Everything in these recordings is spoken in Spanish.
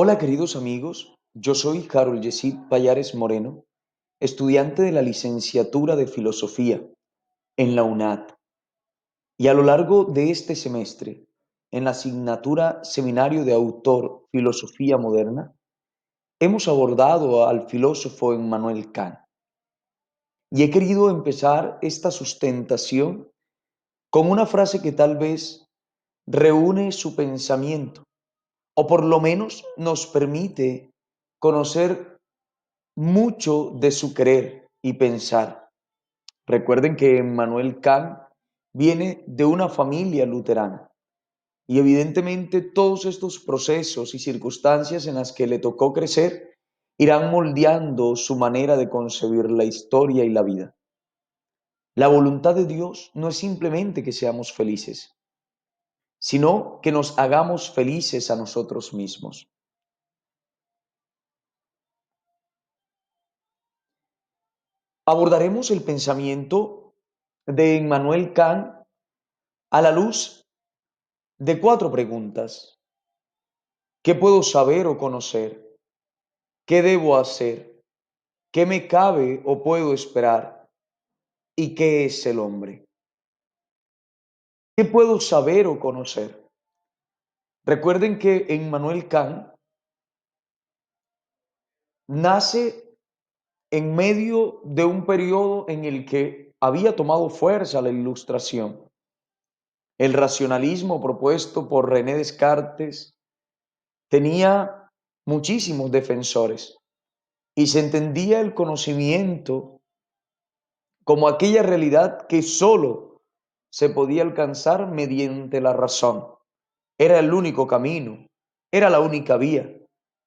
Hola queridos amigos, yo soy Harold Yesid Payares Moreno, estudiante de la licenciatura de Filosofía en la UNAD, y a lo largo de este semestre, en la asignatura Seminario de Autor Filosofía Moderna, hemos abordado al filósofo Immanuel Kant, y he querido empezar esta sustentación con una frase que tal vez reúne su pensamiento, o por lo menos nos permite conocer mucho de su querer y pensar. Recuerden que Immanuel Kant viene de una familia luterana y evidentemente todos estos procesos y circunstancias en las que le tocó crecer irán moldeando su manera de concebir la historia y la vida. La voluntad de Dios no es simplemente que seamos felices, sino que nos hagamos felices a nosotros mismos. Abordaremos el pensamiento de Immanuel Kant a la luz de cuatro preguntas. ¿Qué puedo saber o conocer? ¿Qué debo hacer? ¿Qué me cabe o puedo esperar? ¿Y qué es el hombre? ¿Qué puedo saber o conocer? Recuerden que Immanuel Kant nace en medio de un periodo en el que había tomado fuerza la Ilustración. El racionalismo propuesto por René Descartes tenía muchísimos defensores y se entendía el conocimiento como aquella realidad que sólo se podía alcanzar mediante la razón. Era el único camino, era la única vía.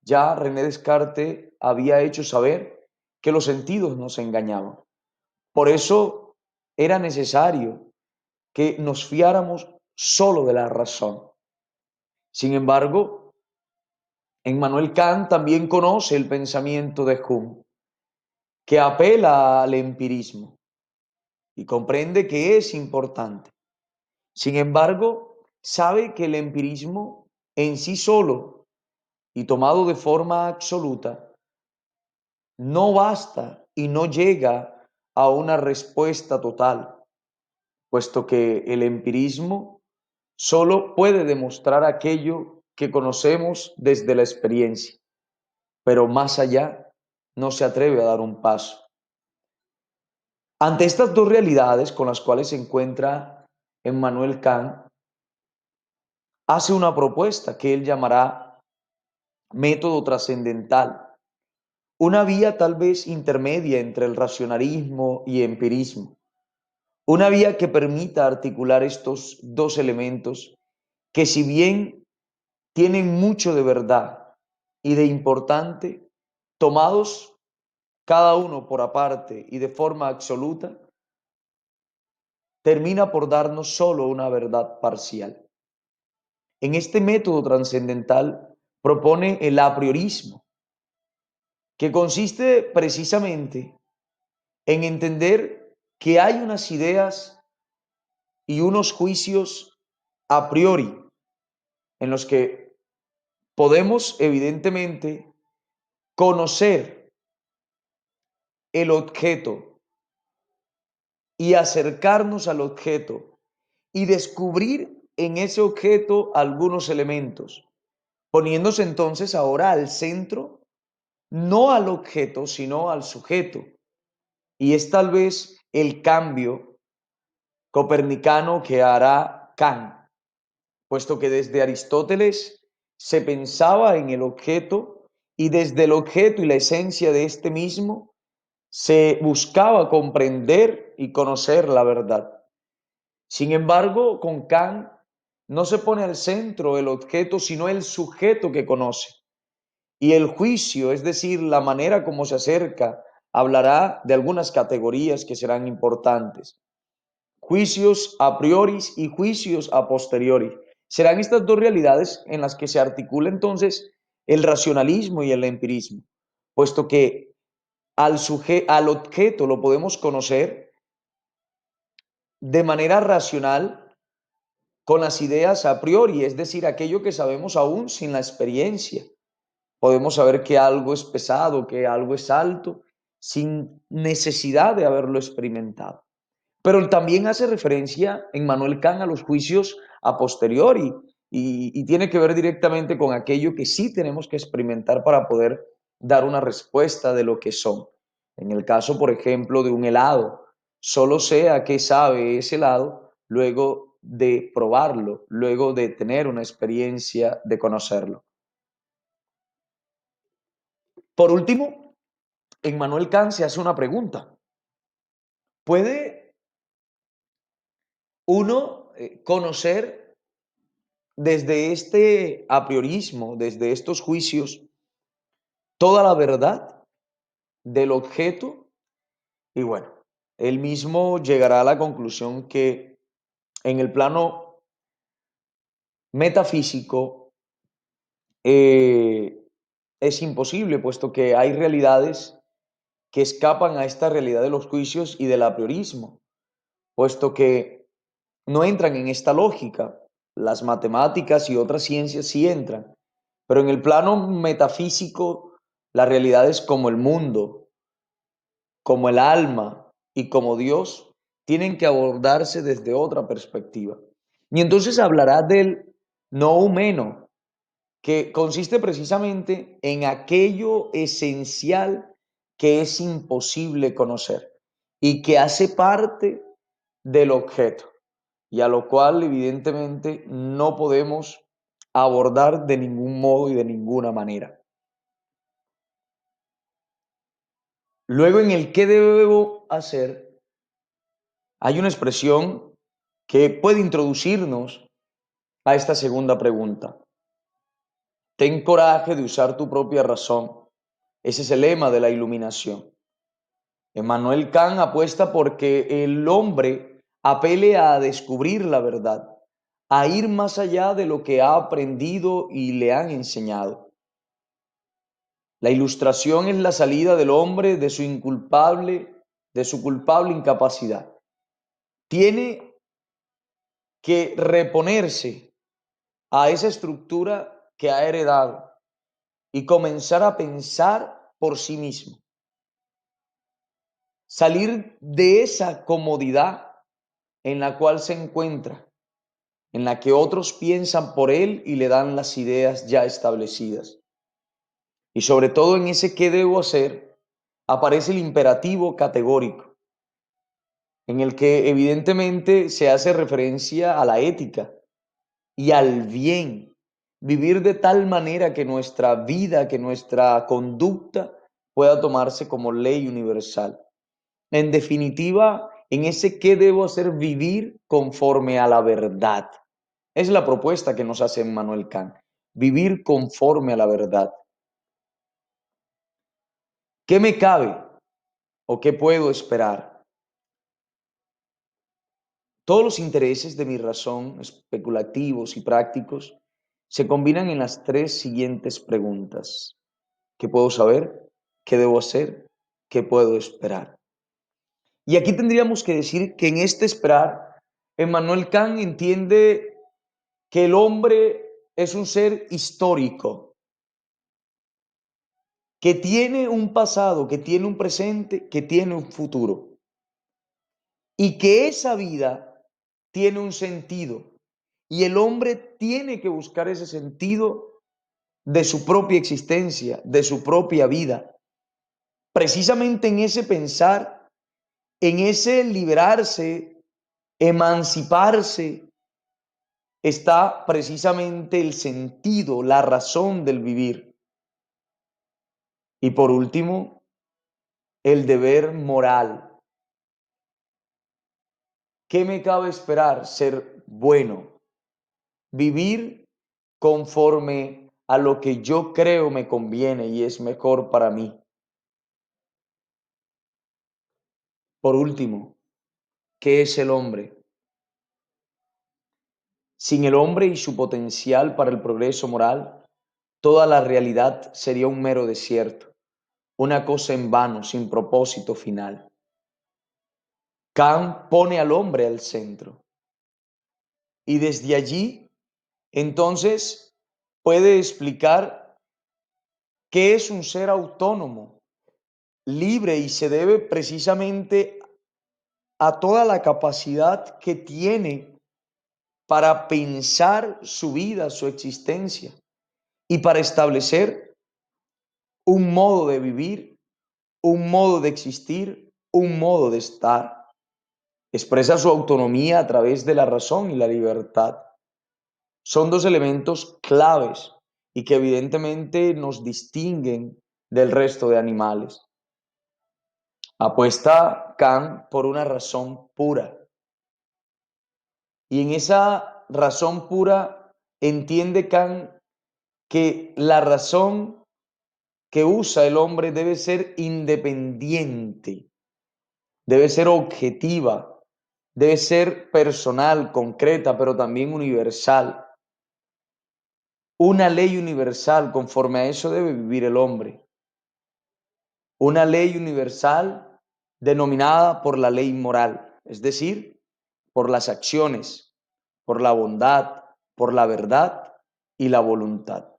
Ya René Descartes había hecho saber que los sentidos nos engañaban. Por eso era necesario que nos fiáramos solo de la razón. Sin embargo, Immanuel Kant también conoce el pensamiento de Hume, que apela al empirismo y comprende que es importante. Sin embargo, sabe que el empirismo en sí solo y tomado de forma absoluta no basta y no llega a una respuesta total, puesto que el empirismo solo puede demostrar aquello que conocemos desde la experiencia, pero más allá no se atreve a dar un paso. Ante estas dos realidades con las cuales se encuentra Immanuel Kant, hace una propuesta que él llamará método trascendental, una vía tal vez intermedia entre el racionalismo y empirismo, una vía que permita articular estos dos elementos que, si bien tienen mucho de verdad y de importante, tomados cada uno por aparte y de forma absoluta, termina por darnos solo una verdad parcial. En este método trascendental propone el apriorismo, que consiste precisamente en entender que hay unas ideas y unos juicios a priori en los que podemos evidentemente conocer el objeto y acercarnos al objeto y descubrir en ese objeto algunos elementos, poniéndose entonces ahora al centro, no al objeto, sino al sujeto. Y es tal vez el cambio copernicano que hará Kant, puesto que desde Aristóteles se pensaba en el objeto y desde el objeto y la esencia de este mismo se buscaba comprender y conocer la verdad. Sin embargo, con Kant no se pone al centro el objeto, sino el sujeto que conoce. Y el juicio, es decir, la manera como se acerca, hablará de algunas categorías que serán importantes. Juicios a priori y juicios a posteriori. Serán estas dos realidades en las que se articula entonces el racionalismo y el empirismo, puesto que al objeto lo podemos conocer de manera racional con las ideas a priori, es decir, aquello que sabemos aún sin la experiencia. Podemos saber que algo es pesado, que algo es alto, sin necesidad de haberlo experimentado. Pero él también hace referencia en Manuel Kant a los juicios a posteriori y tiene que ver directamente con aquello que sí tenemos que experimentar para poder dar una respuesta de lo que son. En el caso, por ejemplo, de un helado, solo sé a qué sabe ese helado luego de probarlo, luego de tener una experiencia de conocerlo. Por último, en Manuel Kant se hace una pregunta. ¿Puede uno conocer desde este apriorismo, desde estos juicios, toda la verdad del objeto? Y bueno, él mismo llegará a la conclusión que en el plano metafísico eh, es imposible, puesto que hay realidades que escapan a esta realidad de los juicios y del apriorismo, puesto que no entran en esta lógica. Las matemáticas y otras ciencias sí entran, pero en el plano metafísico, las realidades como el mundo, como el alma y como Dios tienen que abordarse desde otra perspectiva. Y entonces hablará del no humano, que consiste precisamente en aquello esencial que es imposible conocer y que hace parte del objeto y a lo cual evidentemente no podemos abordar de ningún modo y de ninguna manera. Luego en el qué debo hacer, hay una expresión que puede introducirnos a esta segunda pregunta. Ten coraje de usar tu propia razón. Ese es el lema de la iluminación. Emmanuel Kant apuesta porque el hombre apele a descubrir la verdad, a ir más allá de lo que ha aprendido y le han enseñado. La ilustración es la salida del hombre de su culpable incapacidad. Tiene que reponerse a esa estructura que ha heredado y comenzar a pensar por sí mismo. Salir de esa comodidad en la cual se encuentra, en la que otros piensan por él y le dan las ideas ya establecidas. Y sobre todo en ese qué debo hacer, aparece el imperativo categórico, en el que evidentemente se hace referencia a la ética y al bien, vivir de tal manera que nuestra vida, que nuestra conducta pueda tomarse como ley universal. En definitiva, en ese qué debo hacer, vivir conforme a la verdad. Es la propuesta que nos hace Emmanuel Kant, vivir conforme a la verdad. ¿Qué me cabe o qué puedo esperar? Todos los intereses de mi razón, especulativos y prácticos, se combinan en las tres siguientes preguntas. ¿Qué puedo saber? ¿Qué debo hacer? ¿Qué puedo esperar? Y aquí tendríamos que decir que en este esperar, Emmanuel Kant entiende que el hombre es un ser histórico, que tiene un pasado, que tiene un presente, que tiene un futuro, y que esa vida tiene un sentido, y el hombre tiene que buscar ese sentido de su propia existencia, de su propia vida, precisamente en ese pensar, en ese liberarse, emanciparse, está precisamente el sentido, la razón del vivir. Y por último, el deber moral. ¿Qué me cabe esperar? Ser bueno, vivir conforme a lo que yo creo me conviene y es mejor para mí. Por último, ¿qué es el hombre? Sin el hombre y su potencial para el progreso moral, toda la realidad sería un mero desierto, una cosa en vano, sin propósito final. Kant pone al hombre al centro y desde allí, entonces, puede explicar que es un ser autónomo, libre, y se debe precisamente a toda la capacidad que tiene para pensar su vida, su existencia, y para establecer un modo de vivir, un modo de existir, un modo de estar. Expresa su autonomía a través de la razón y la libertad. Son dos elementos claves y que evidentemente nos distinguen del resto de animales. Apuesta Kant por una razón pura. Y en esa razón pura entiende Kant que la razón que usa el hombre debe ser independiente, debe ser objetiva, debe ser personal, concreta, pero también universal. Una ley universal, conforme a eso debe vivir el hombre. Una ley universal denominada por la ley moral, es decir, por las acciones, por la bondad, por la verdad y la voluntad.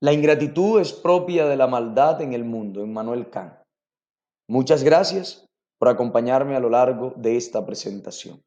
La ingratitud es propia de la maldad en el mundo, Immanuel Kant. Muchas gracias por acompañarme a lo largo de esta presentación.